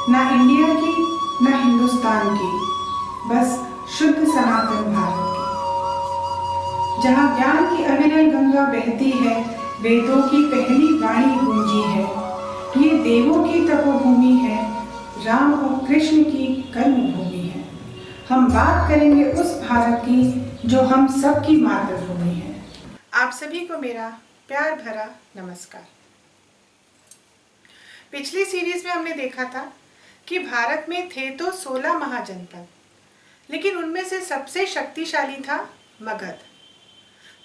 ना इंडिया की ना हिंदुस्तान की, बस शुद्ध सनातन भारत की। जहाँ ज्ञान की अविरल गंगा बहती है, वेदों की पहली वाणी गूंजी है। ये देवों की तपोभूमि है, राम और कृष्ण की कर्मभूमि है। हम बात करेंगे उस भारत की जो हम सबकी मातृभूमि है। आप सभी को मेरा प्यार भरा नमस्कार। पिछली सीरीज में हमने देखा था कि भारत में थे तो 16 महाजनपद, लेकिन उनमें से सबसे शक्तिशाली था मगध।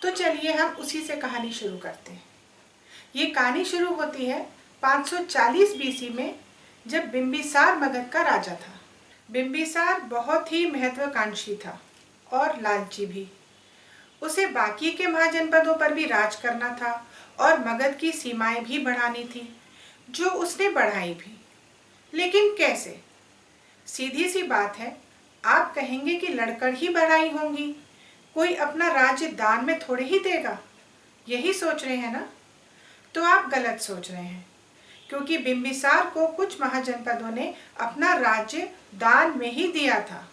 तो चलिए हम उसी से कहानी शुरू करते हैं। ये कहानी शुरू होती है 540 बीसी में, जब बिंबिसार मगध का राजा था। बिंबिसार बहुत ही महत्वाकांक्षी था और लालची भी। उसे बाकी के महाजनपदों पर भी राज करना था और मगध की सीमाएं भी बढ़ानी थी, जो उसने बढ़ाई भी। लेकिन कैसे? सीधी सी बात है, आप कहेंगे कि लड़कर ही बढ़ाई होंगी, कोई अपना राज्य दान में थोड़े ही देगा, यही सोच रहे हैं ना? तो आप गलत सोच रहे हैं, क्योंकि बिंबिसार को कुछ महाजनपदों ने अपना राज्य दान में ही दिया था।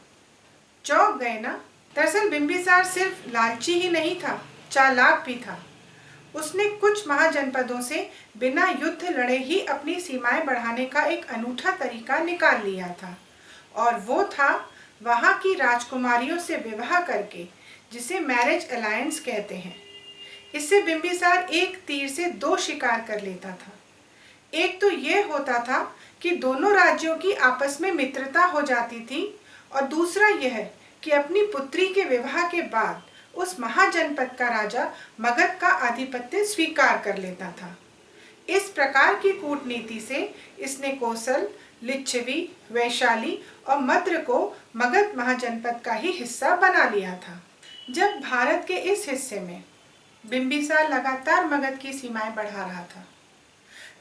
चौंक गए ना? दरअसल बिंबिसार सिर्फ लालची ही नहीं था, चालाक भी था। उसने कुछ महाजनपदों से बिना युद्ध लड़े ही अपनी सीमाएं बढ़ाने का एक अनूठा तरीका निकाल लिया था, और वो था वहां की राजकुमारियों से विवाह करके, जिसे मैरिज अलायंस कहते हैं। इससे बिंबिसार एक तीर से दो शिकार कर लेता था। एक तो ये होता था कि दोनों राज्यों की आपस में मित्रता हो जाती थी, और दूसरा यह कि अपनी पुत्री के विवाह के बाद उस महाजनपद का राजा मगध का आधिपत्य स्वीकार कर लेता था। इस प्रकार की कूटनीति से इसने कोसल, लिच्छवी, वैशाली और मद्र को मगध महाजनपद का ही हिस्सा बना लिया था। जब भारत के इस हिस्से में बिंबिसार लगातार मगध की सीमाएं बढ़ा रहा था,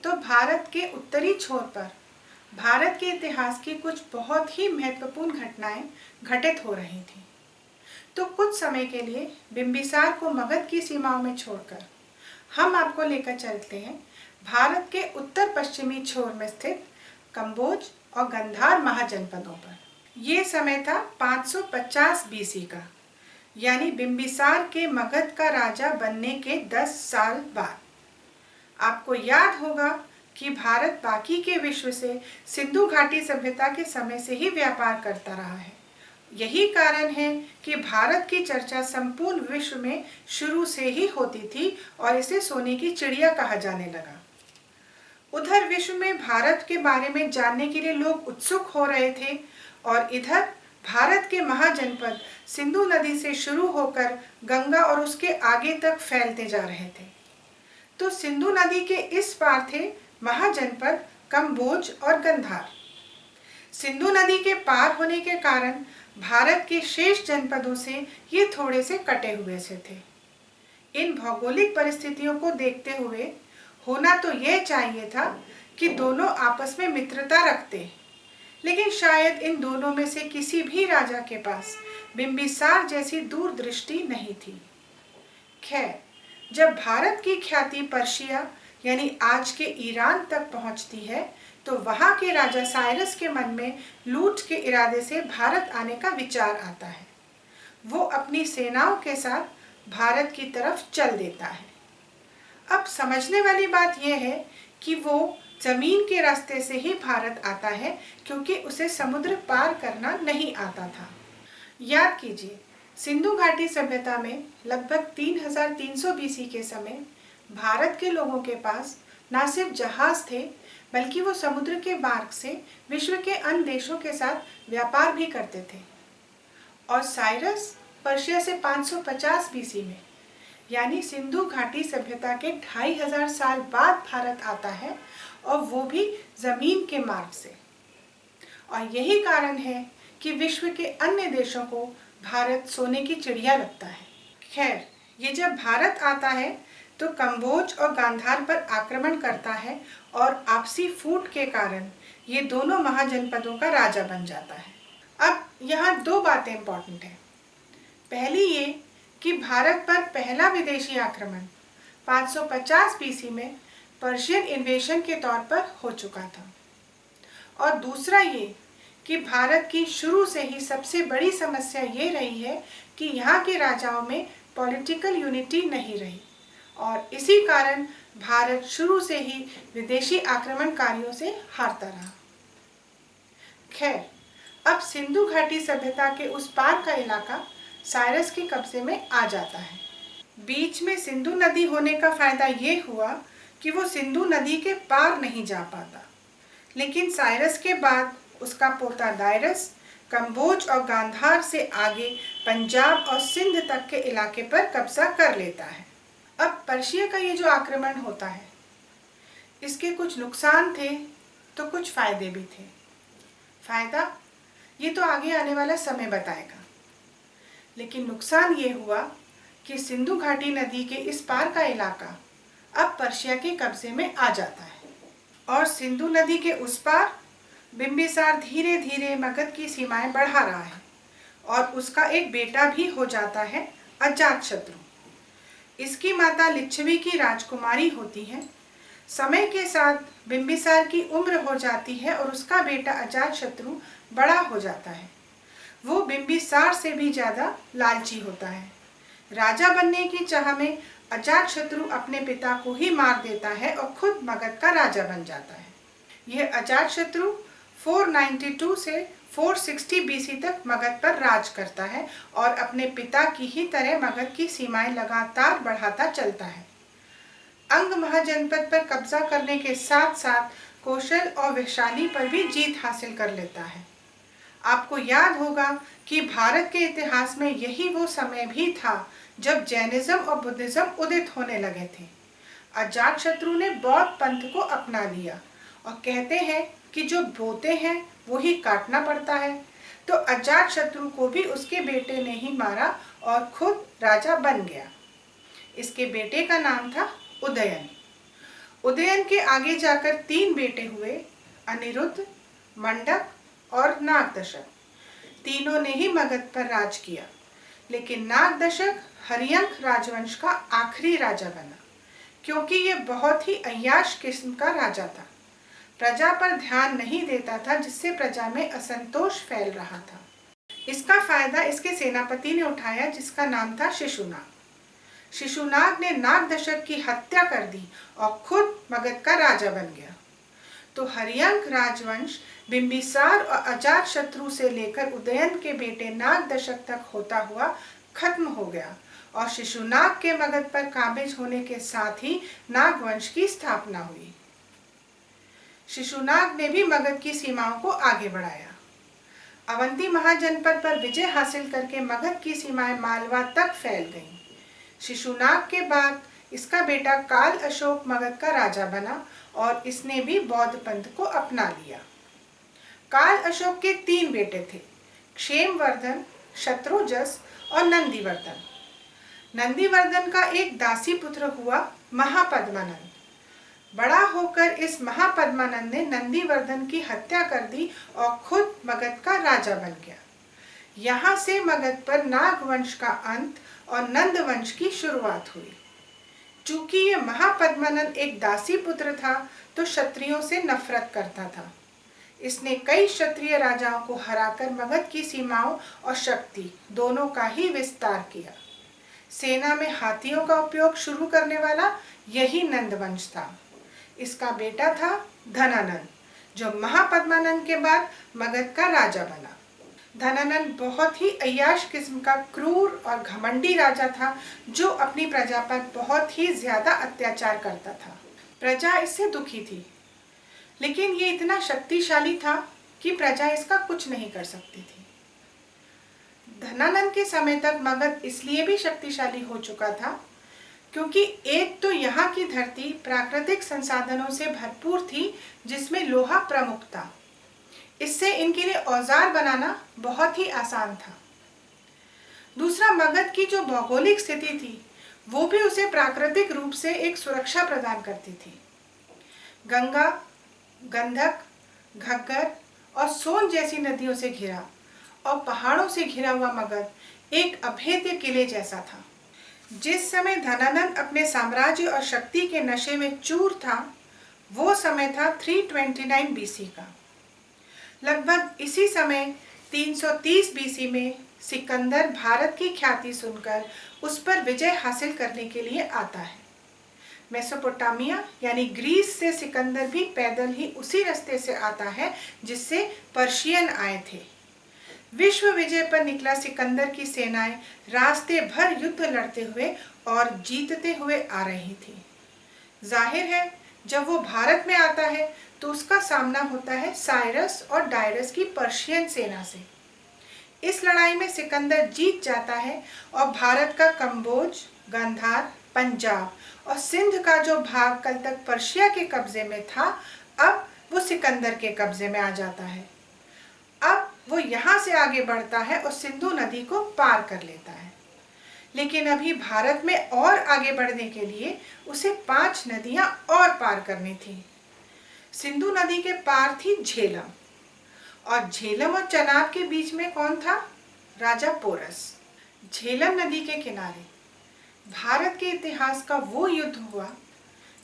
तो भारत के उत्तरी छोर पर भारत के इतिहास की कुछ बहुत ही महत्वपूर्ण घटनाएं घटित हो रही थीं। तो कुछ समय के लिए बिंबिसार को मगध की सीमाओं में छोड़कर हम आपको लेकर चलते हैं भारत के उत्तर पश्चिमी छोर में स्थित कंबोज और गंधार महाजनपदों पर। ये समय था 550 बीसी का, यानी बिंबिसार के मगध का राजा बनने के 10 साल बाद। आपको याद होगा कि भारत बाकी के विश्व से सिंधु घाटी सभ्यता के समय से ही व्यापार करता रहा है। यही कारण है कि भारत की चर्चा संपूर्ण विश्व में शुरू से ही होती थी और इसे सोने की चिड़िया कहा जाने लगा। उधर विश्व में भारत के बारे में जानने के लिए लोग उत्सुक हो रहे थे, और इधर भारत के महाजनपद सिंधु नदी से शुरू होकर गंगा और उसके आगे तक फैलते जा रहे थे। तो सिंधु नदी के इस पार थे महाजनपद कंबोज और गंधार। सिंधु नदी के पार होने के कारण भारत के शेष जनपदों से ये थोड़े से कटे हुए से थे। इन भौगोलिक परिस्थितियों को देखते हुए होना तो यह चाहिए था कि दोनों आपस में मित्रता रखते, लेकिन शायद इन दोनों में से किसी भी राजा के पास बिंबिसार जैसी दूरदृष्टि नहीं थी। खैर, जब भारत की ख्याति पर्शिया यानी आज के ईरान तक पहुंचती है, तो वहां के राजा साइरस के मन में लूट के इरादे से भारत आने का विचार आता है। वो अपनी सेनाओं के साथ भारत की तरफ चल देता है। अब समझने वाली बात यह है कि वो जमीन के रास्ते से ही भारत आता है, क्योंकि उसे समुद्र पार करना नहीं आता था। याद कीजिए, सिंधु घाटी सभ्यता में लगभग 3300 बीसी के समय भारत के लोगों के पास न सिर्फ जहाज थे, बल्कि वो समुद्र के मार्ग से विश्व के अन्य देशों के साथ व्यापार भी करते थे। और साइरस पर्शिया से 550 बीसी में, यानी सिंधु घाटी सभ्यता के 2500 साल बाद भारत आता है, और वो भी जमीन के मार्ग से। और यही कारण है कि विश्व के अन्य देशों को भारत सोने की चिड़िया लगता है। खैर, ये जब भारत आता है तो कंबोज और गांधार पर आक्रमण करता है, और आपसी फूट के कारण ये दोनों महाजनपदों का राजा बन जाता है। अब यहाँ दो बातें इंपॉर्टेंट हैं। पहली ये कि भारत पर पहला विदेशी आक्रमण 550 बीसी में पर्शियन इन्वेशन के तौर पर हो चुका था, और दूसरा ये कि भारत की शुरू से ही सबसे बड़ी समस्या ये रही है कि यहाँ के राजाओं में पॉलिटिकल यूनिटी नहीं रही और इसी कारण भारत शुरू से ही विदेशी आक्रमणकारियों से हारता रहा। खैर, अब सिंधु घाटी सभ्यता के उस पार का इलाका साइरस के कब्जे में आ जाता है। बीच में सिंधु नदी होने का फायदा ये हुआ कि वो सिंधु नदी के पार नहीं जा पाता, लेकिन साइरस के बाद उसका पोता दायरस कंबोज और गांधार से आगे पंजाब और सिंध तक के इलाके पर कब्जा कर लेता है। अब पर्शिया का ये जो आक्रमण होता है, इसके कुछ नुकसान थे तो कुछ फायदे भी थे। फायदा ये तो आगे आने वाला समय बताएगा, लेकिन नुकसान ये हुआ कि सिंधु घाटी नदी के इस पार का इलाका अब पर्शिया के कब्जे में आ जाता है और सिंधु नदी के उस पार बिंबिसार धीरे धीरे मगध की सीमाएं बढ़ा रहा है और उसका एक बेटा भी हो जाता है, अजातशत्रु। इसकी माता लिच्छवी की राजकुमारी होती है। समय के साथ बिंबिसार की उम्र हो जाती है और उसका बेटा अजातशत्रु बड़ा हो जाता है। वो बिंबिसार से भी ज़्यादा लालची होता है। राजा बनने की चाह में अजातशत्रु अपने पिता को ही मार देता है और खुद मगध का राजा बन जाता है। यह अजातशत्रु 492 से 460 बीसी तक मगध पर राज करता है और अपने पिता की ही तरह मगध की सीमाएं लगातार बढ़ाता चलता है। अंग महाजनपद पर कब्जा करने के साथ साथ कौशल और वैशाली पर भी जीत हासिल कर लेता है। आपको याद होगा कि भारत के इतिहास में यही वो समय भी था जब जैनिज्म और बुद्धिज्म उदित होने लगे थे। अजातशत्रु ने बौद्ध पंथ को अपना लिया और कहते हैं कि जो बोते हैं वो ही काटना पड़ता है, तो अजातशत्रु को भी उसके बेटे ने ही मारा और खुद राजा बन गया। इसके बेटे का नाम था उदयन। उदयन के आगे जाकर 3 बेटे हुए, अनिरुद्ध, मंडक और नागदशक। तीनों ने ही मगध पर राज किया, लेकिन नागदशक हरियंक राजवंश का आखिरी राजा बना क्योंकि ये बहुत ही अय्याश किस्म का राजा था। प्रजा पर ध्यान नहीं देता था, जिससे प्रजा में असंतोष फैल रहा था। इसका फायदा इसके सेनापति ने उठाया जिसका नाम था शिशुनाग। शिशुनाग ने नागदशक की हत्या कर दी और खुद मगध का राजा बन गया। तो हरियंक राजवंश बिंबिसार और अजातशत्रु से लेकर उदयन के बेटे नागदशक तक होता हुआ खत्म हो गया और शिशुनाग के मगध पर काबिज होने के साथ ही नागवंश की स्थापना हुई। शिशुनाग ने भी मगध की सीमाओं को आगे बढ़ाया। अवंती महाजनपद पर विजय हासिल करके मगध की सीमाएं मालवा तक फैल गईं। शिशुनाग के बाद इसका बेटा काल अशोक मगध का राजा बना और इसने भी बौद्ध पंथ को अपना लिया। काल अशोक के 3 बेटे थे, क्षेमवर्धन, शत्रुजस और नंदीवर्धन। नंदीवर्धन का एक दासी पुत्र हुआ महापद्मानंद। बड़ा होकर इस महापद्मानंद ने नंदीवर्धन की हत्या कर दी और खुद मगध का राजा बन गया। यहाँ से मगध पर नागवंश का अंत और नंदवंश की शुरुआत हुई। चूंकि ये महापद्मानंद एक दासी पुत्र था तो क्षत्रियों से नफरत करता था। इसने कई क्षत्रिय राजाओं को हराकर मगध की सीमाओं और शक्ति दोनों का ही विस्तार किया। सेना में हाथियों का उपयोग शुरू करने वाला यही नंदवंश था। इसका बेटा था धनानंद, जो महापद्मानंद के बाद मगध का राजा बना। धनानंद बहुत ही अय्याश किस्म का क्रूर और घमंडी राजा था, जो अपनी प्रजा पर बहुत ही ज्यादा अत्याचार करता था। प्रजा इससे दुखी थी, लेकिन ये इतना शक्तिशाली था कि प्रजा इसका कुछ नहीं कर सकती थी। धनानंद के समय तक मगध इसलिए भी शक्तिशाली हो चुका था क्योंकि एक तो यहाँ की धरती प्राकृतिक संसाधनों से भरपूर थी, जिसमें लोहा प्रमुख था। इससे इनके लिए औजार बनाना बहुत ही आसान था। दूसरा, मगध की जो भौगोलिक स्थिति थी वो भी उसे प्राकृतिक रूप से एक सुरक्षा प्रदान करती थी। गंगा, गंधक, घग्गर और सोन जैसी नदियों से घिरा और पहाड़ों से घिरा हुआ मगध एक अभेद्य किले जैसा था। जिस समय धनानंद अपने साम्राज्य और शक्ति के नशे में चूर था, वो समय था 329 बीसी का। लगभग इसी समय 330 बीसी में सिकंदर भारत की ख्याति सुनकर उस पर विजय हासिल करने के लिए आता है। मेसोपोटामिया यानी ग्रीस से सिकंदर भी पैदल ही उसी रास्ते से आता है जिससे पर्शियन आए थे। विश्व विजय पर निकला सिकंदर की सेनाएं रास्ते भर युद्ध लड़ते हुए और जीतते हुए आ रही थी। जाहिर है जब वो भारत में आता है तो उसका सामना होता है साइरस और डायरस की पर्शियन सेना से। इस लड़ाई में सिकंदर जीत जाता है और भारत का कंबोज, गांधार, पंजाब और सिंध का जो भाग कल तक पर्शिया के कब्जे में था, अब वो सिकंदर के कब्जे में आ जाता है। अब वो यहाँ से आगे बढ़ता है और सिंधु नदी को पार कर लेता है। लेकिन अभी भारत में और आगे बढ़ने के लिए उसे 5 नदियां और पार करनी थी। सिंधु नदी के पार थी झेलम, और झेलम और चनाब के बीच में कौन था? राजा पोरस। झेलम नदी के किनारे भारत के इतिहास का वो युद्ध हुआ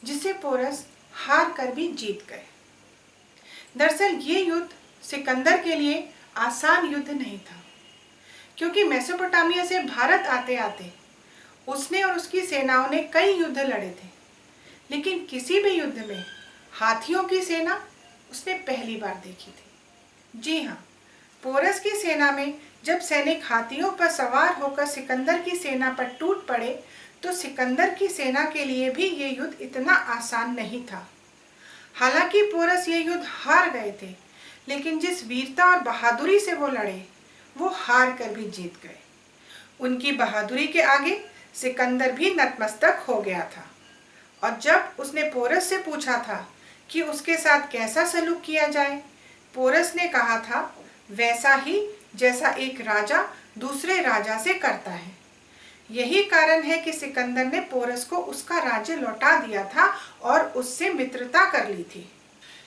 जिसे पोरस हार कर भी जीत गए। दरअसल ये युद्ध सिकंदर के लिए आसान युद्ध नहीं था, क्योंकि मेसोपोटामिया से भारत आते आते उसने और उसकी सेनाओं ने कई युद्ध लड़े थे, लेकिन किसी भी युद्ध में हाथियों की सेना उसने पहली बार देखी थी। जी हाँ, पोरस की सेना में जब सैनिक हाथियों पर सवार होकर सिकंदर की सेना पर टूट पड़े तो सिकंदर की सेना के लिए भी ये युद्ध इतना आसान नहीं था। हालांकि पोरस ये युद्ध हार गए थे, लेकिन जिस वीरता और बहादुरी से वो लड़े वो हार कर भी जीत गए। उनकी बहादुरी के आगे सिकंदर भी नतमस्तक हो गया था, और जब उसने पोरस से पूछा था कि उसके साथ कैसा सलूक किया जाए, पोरस ने कहा था वैसा ही जैसा एक राजा दूसरे राजा से करता है। यही कारण है कि सिकंदर ने पोरस को उसका राज्य लौटा दिया था और उससे मित्रता कर ली थी।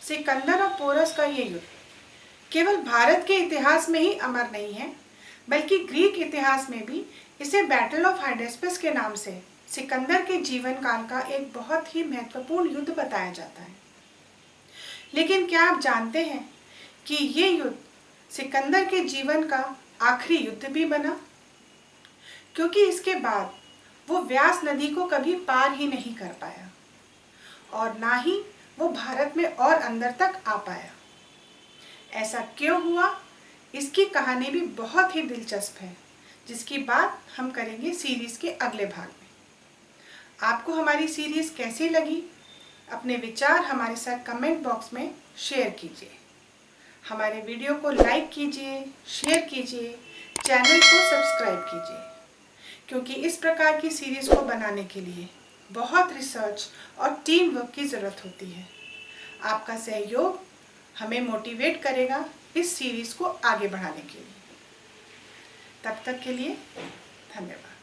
सिकंदर और पोरस का ये युद्ध केवल भारत के इतिहास में ही अमर नहीं है, बल्कि ग्रीक इतिहास में भी इसे बैटल ऑफ हाइडेस्पस के नाम से सिकंदर के जीवन काल का एक बहुत ही महत्वपूर्ण युद्ध बताया जाता है। लेकिन क्या आप जानते हैं कि ये युद्ध सिकंदर के जीवन का आखिरी युद्ध भी बना, क्योंकि इसके बाद वो व्यास नदी को कभी पार ही नहीं कर पाया और ना ही वो भारत में और अंदर तक आ पाया। ऐसा क्यों हुआ, इसकी कहानी भी बहुत ही दिलचस्प है, जिसकी बात हम करेंगे सीरीज के अगले भाग में। आपको हमारी सीरीज कैसी लगी? अपने विचार हमारे साथ कमेंट बॉक्स में शेयर कीजिए। हमारे वीडियो को लाइक कीजिए, शेयर कीजिए, चैनल को सब्सक्राइब कीजिए, क्योंकि इस प्रकार की सीरीज को बनाने के लिए बहुत रिसर्च और टीम वर्क की ज़रूरत होती है। आपका सहयोग हमें मोटिवेट करेगा इस सीरीज को आगे बढ़ाने के लिए। तब तक के लिए धन्यवाद।